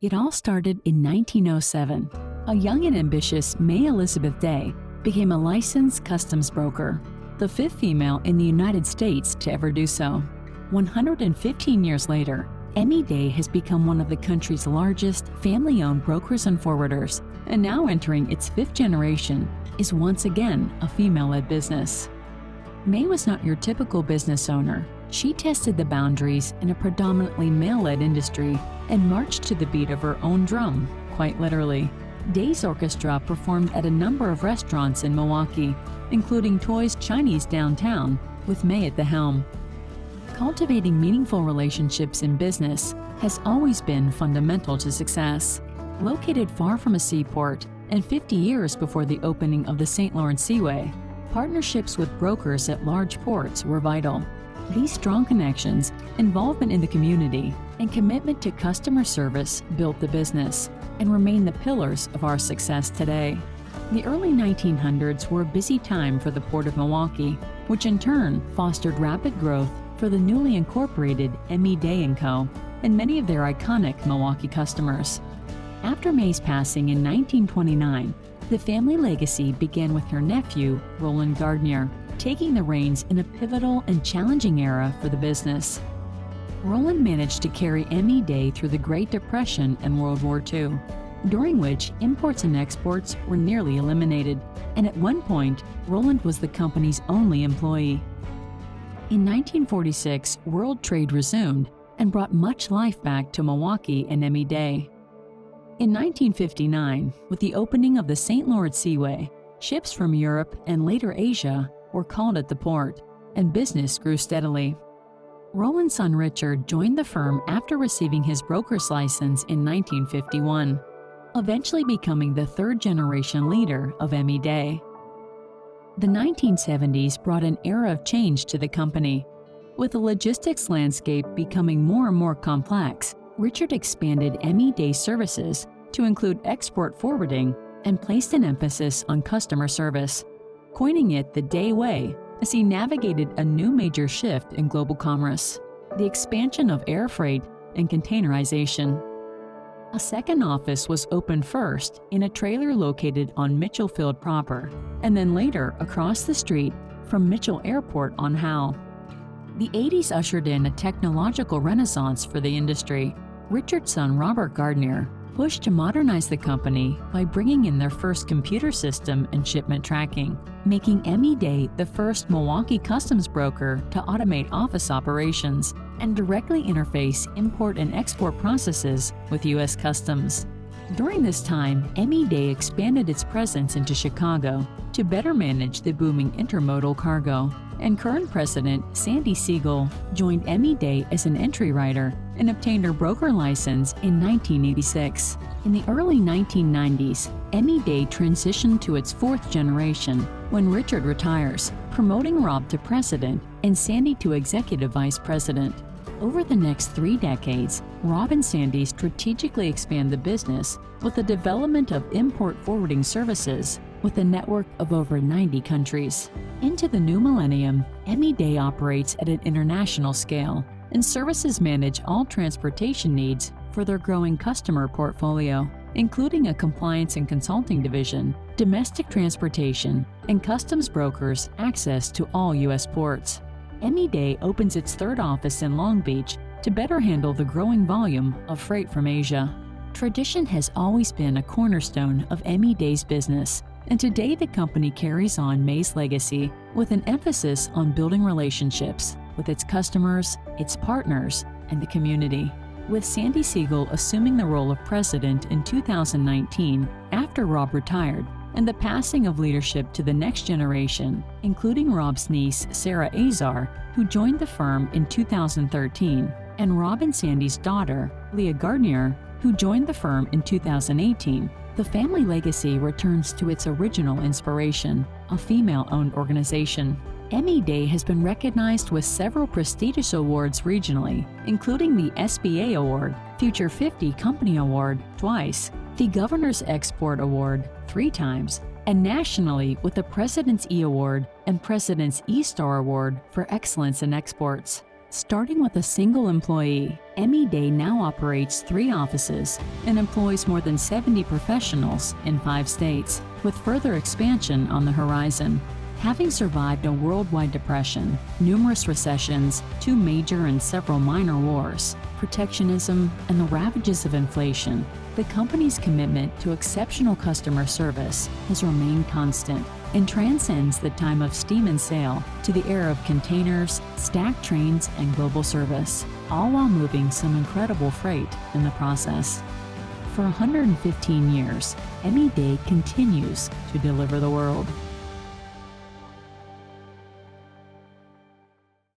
It all started in 1907. A young and ambitious May Elizabeth Day became a licensed customs broker, the fifth female in the United States to ever do so. 115 years later, Emmy Day has become one of the country's largest family-owned brokers and forwarders, and now entering its fifth generation, is once again a female-led business. May was not your typical business owner. She tested the boundaries in a predominantly male-led industry and marched to the beat of her own drum, quite literally. Day's orchestra performed at a number of restaurants in Milwaukee, including Toys Chinese downtown, with May at the helm. Cultivating meaningful relationships in business has always been fundamental to success. Located far from a seaport and 50 years before the opening of the St. Lawrence Seaway, partnerships with brokers at large ports were vital. These strong connections, involvement in the community, and commitment to customer service built the business and remain the pillars of our success today. The early 1900s were a busy time for the Port of Milwaukee, which in turn fostered rapid growth for the newly incorporated Emmy Day & Co. and many of their iconic Milwaukee customers. After May's passing in 1929, the family legacy began with her nephew, Roland Gardner, taking the reins in a pivotal and challenging era for the business. Roland managed to carry Emmy Day through the Great Depression and World War II, during which imports and exports were nearly eliminated, and at one point, Roland was the company's only employee. In 1946, world trade resumed and brought much life back to Milwaukee and Emmy Day. In 1959, with the opening of the St. Lawrence Seaway, ships from Europe and later Asia were called at the port, and business grew steadily. Roland's son Richard joined the firm after receiving his broker's license in 1951, eventually becoming the third-generation leader of Emmy Day. The 1970s brought an era of change to the company. With the logistics landscape becoming more and more complex, Richard expanded Emmy Day services to include export forwarding and placed an emphasis on customer service, coining it the Day Way as he navigated a new major shift in global commerce, the expansion of air freight and containerization. A second office was opened first in a trailer located on Mitchell Field proper, and then later across the street from Mitchell Airport on Howe. The 80s ushered in a technological renaissance for the industry. Richard's son Robert Gardner pushed to modernize the company by bringing in their first computer system and shipment tracking, making Emmy Day the first Milwaukee customs broker to automate office operations and directly interface import and export processes with U.S. Customs. During this time, Emmy Day expanded its presence into Chicago to better manage the booming intermodal cargo, and current president Sandy Siegel joined Emmy Day as an entry writer and obtained her broker license in 1986. In the early 1990s, Emmy Day transitioned to its fourth generation when Richard retires, promoting Rob to president and Sandy to executive vice president. Over the next 3 decades, Rob and Sandy strategically expand the business with the development of import forwarding services with a network of over 90 countries. Into the new millennium, Emmy Day operates at an international scale, and services manage all transportation needs for their growing customer portfolio, including a compliance and consulting division, domestic transportation, and customs brokers access to all U.S. ports. Emmy Day opens its third office in Long Beach to better handle the growing volume of freight from Asia. Tradition has always been a cornerstone of Emmy Day's business, and today the company carries on May's legacy with an emphasis on building relationships with its customers, its partners, and the community. With Sandy Siegel assuming the role of president in 2019 after Rob retired, and the passing of leadership to the next generation, including Rob's niece Sarah Azar, who joined the firm in 2013, and Rob and Sandy's daughter, Leah Gardner, who joined the firm in 2018, the family legacy returns to its original inspiration, a female-owned organization. Emmy Day has been recognized with several prestigious awards regionally, including the SBA Award, Future 50 Company Award twice, the Governor's Export Award 3 times, and nationally with the President's E Award and President's E-Star Award for excellence in exports. Starting with a single employee, MEDAY now operates 3 offices and employs more than 70 professionals in 5 states, with further expansion on the horizon. Having survived a worldwide depression, numerous recessions, 2 major and several minor wars, protectionism, and the ravages of inflation, the company's commitment to exceptional customer service has remained constant and transcends the time of steam and sail to the era of containers, stacked trains, and global service, all while moving some incredible freight in the process. For 115 years, MEDAY continues to deliver the world.